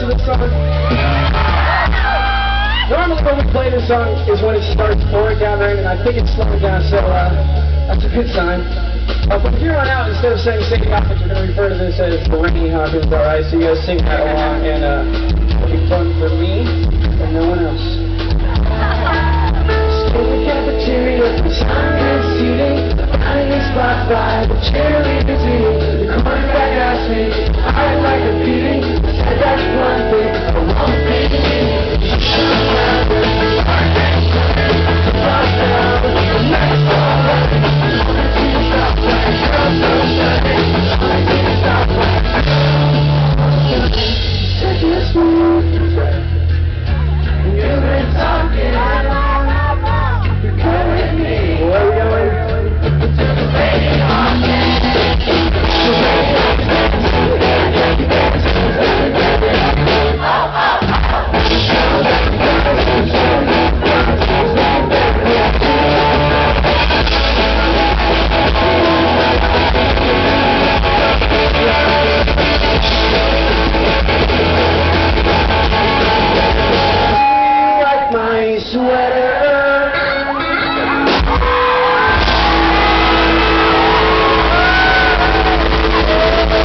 to this song? Normally when we play this song is when it starts pouring down rain, and I think it's slowing down, so that's a good sign. From here on out, instead of saying Sadie Hawkins, we're going to refer to this as the Rainy Hawkins, alright? So you guys sing that along, and it'll be fun for me and no one else. In the cafeteria, the sun is seating, finding a spot by the cheerleaders eating. The cornerback asked me,